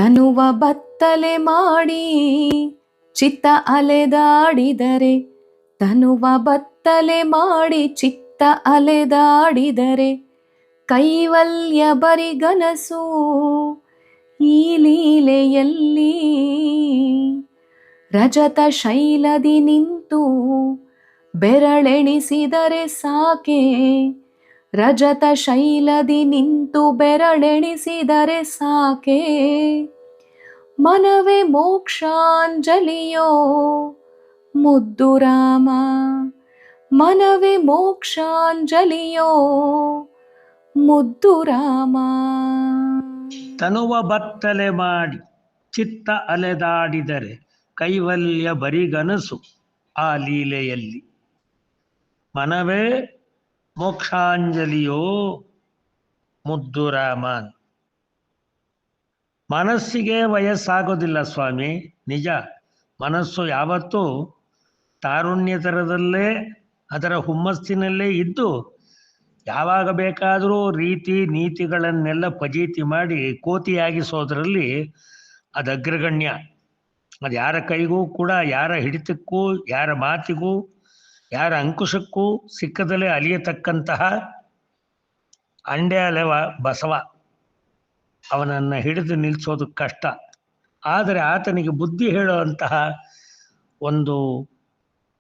ತನುವ ಬತ್ತಲೆ ಮಾಡಿ ಚಿತ್ತ ಅಲೆದಾಡಿದರೆ, ತನುವ ಬತ್ತಲೆ ಮಾಡಿ ಚಿತ್ತ ಅಲೆದಾಡಿದರೆ, ಕೈವಲ್ಯ ಬರಿಗನಸು ಈ ಲೀಲೆಯಲ್ಲಿ. ರಜತ ಶೈಲದಿ ನಿಂತು ಬೆರಳೆಣಿಸಿದರೆ ಸಾಕೆ, ರಜತ ಶೈಲದಿ ನಿಂತು ಬೆರಳೆಣಿಸಿದರೆ ಸಾಕೆ. ಮನವೇ ಮೋಕ್ಷಾಂಜಲಿಯೋ ಮುದ್ದು ರಾಮ, ಮನವೇ ಮೋಕ್ಷಾಂಜಲಿಯೋ ಮುದ್ದು ರಾಮ. ತನುವ ಬತ್ತಲೆ ಮಾಡಿ ಚಿತ್ತ ಅಲೆದಾಡಿದರೆ, ಕೈವಲ್ಯ ಬರಿಗನಸು ಆ ಲೀಲೆಯಲ್ಲಿ. ಮನವೇ ಮೋಕ್ಷಾಂಜಲಿಯೋ ಮುದ್ದು ರಾಮ. ಮನಸ್ಸಿಗೆ ವಯಸ್ಸಾಗೋದಿಲ್ಲ ಸ್ವಾಮಿ, ನಿಜ. ಮನಸ್ಸು ಯಾವತ್ತೂ ತಾರುಣ್ಯತರದಲ್ಲೇ ಅದರ ಹುಮ್ಮಸ್ಸಿನಲ್ಲೇ ಇದ್ದು ಯಾವಾಗ ಬೇಕಾದರೂ ರೀತಿ ನೀತಿಗಳನ್ನೆಲ್ಲ ಫಜೀತಿ ಮಾಡಿ ಕೋತಿಯಾಗಿಸೋದ್ರಲ್ಲಿ ಅದು ಅಗ್ರಗಣ್ಯ. ಅದು ಯಾರ ಕೈಗೂ ಕೂಡ, ಯಾರ ಹಿಡಿತಕ್ಕೂ, ಯಾರ ಮಾತಿಗೂ, ಯಾರ ಅಂಕುಶಕ್ಕೂ ಸಿಕ್ಕದಲ್ಲೇ ಅಲಿಯತಕ್ಕಂತಹ ಅಂಡೆ ಅಲೆವ ಬಸವ. ಅವನನ್ನು ಹಿಡಿದು ನಿಲ್ಲಿಸೋದು ಕಷ್ಟ. ಆದರೆ ಆತನಿಗೆ ಬುದ್ಧಿ ಹೇಳುವಂತಹ ಒಂದು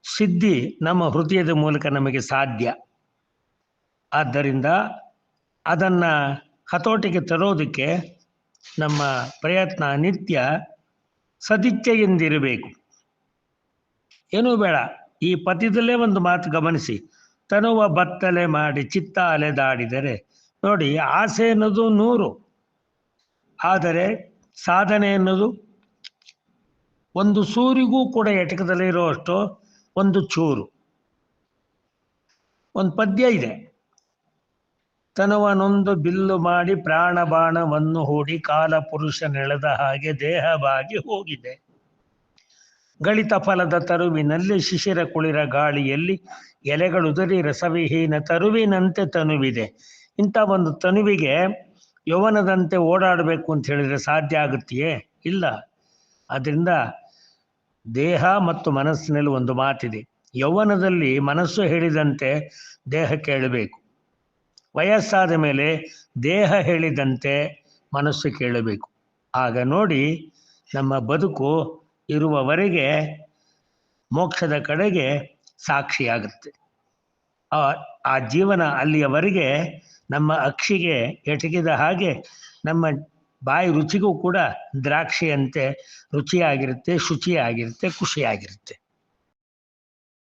ಸಿದ್ಧಿ ನಮ್ಮ ಹೃದಯದ ಮೂಲಕ ನಮಗೆ ಸಾಧ್ಯ. ಆದ್ದರಿಂದ ಅದನ್ನು ಹತೋಟಿಗೆ ತರೋದಕ್ಕೆ ನಮ್ಮ ಪ್ರಯತ್ನ ನಿತ್ಯ ಸದಿಚ್ಛೆಯಿಂದಿರಬೇಕು. ಏನೂ ಬೇಡ, ಈ ಪದ್ಯದಲ್ಲೇ ಒಂದು ಮಾತು ಗಮನಿಸಿ. ತನುವ ಬತ್ತಲೆ ಮಾಡಿ ಚಿತ್ತ ಅಲೆದಾಡಿದರೆ, ನೋಡಿ, ಆಸೆ ಅನ್ನೋದು 100, ಆದರೆ ಸಾಧನೆ ಅನ್ನೋದು ಒಂದು ಸೂರಿಗೂ ಕೂಡ ಎಟಕದಲ್ಲೇ ಇರೋಷ್ಟು ಒಂದು ಚೂರು. ಒಂದು ಪದ್ಯ ಇದೆ, ತನುವನೊಂದು ಬಿಲ್ಲು ಮಾಡಿ ಪ್ರಾಣ ಬಾಣವನ್ನು ಹೂಡಿ ಕಾಲ ಪುರುಷ ನೆಳೆದ ಹಾಗೆ ದೇಹ ಬಾಗಿ ಹೋಗಿದೆ. ಗಳಿತ ಫಲದ ತರುವಿನಲ್ಲಿ ಶಿಶಿರ ಕುಳಿರ ಗಾಳಿಯಲ್ಲಿ ಎಲೆಗಳುದರಿ ರಸವಿಹೀನ ತರುವಿನಂತೆ ತನುವಿದೆ. ಇಂಥ ಒಂದು ತನುವಿಗೆ ಯೌವನದಂತೆ ಓಡಾಡಬೇಕು ಅಂತ ಹೇಳಿದರೆ ಸಾಧ್ಯ ಆಗುತ್ತೆಯೇ? ಇಲ್ಲ. ಅದರಿಂದ ದೇಹ ಮತ್ತು ಮನಸ್ಸಿನಲ್ಲಿ ಒಂದು ಮಾತಿದೆ. ಯೌವನದಲ್ಲಿ ಮನಸ್ಸು ಹೇಳಿದಂತೆ ದೇಹ ಕೇಳಬೇಕು, ವಯಸ್ಸಾದ ಮೇಲೆ ದೇಹ ಹೇಳಿದಂತೆ ಮನಸ್ಸು ಕೇಳಬೇಕು. ಆಗ ನೋಡಿ, ನಮ್ಮ ಬದುಕು ಇರುವವರೆಗೆ ಮೋಕ್ಷದ ಕಡೆಗೆ ಸಾಕ್ಷಿಯಾಗುತ್ತೆ. ಆ ಜೀವನ ಅಲ್ಲಿಯವರೆಗೆ ನಮ್ಮ ಅಕ್ಷಿಗೆ ಎಟಕಿದ ಹಾಗೆ ನಮ್ಮ ಬಾಯಿ ರುಚಿಗೂ ಕೂಡ ದ್ರಾಕ್ಷಿಯಂತೆ ರುಚಿಯಾಗಿರುತ್ತೆ, ಶುಚಿಯಾಗಿರುತ್ತೆ, ಖುಷಿಯಾಗಿರುತ್ತೆ.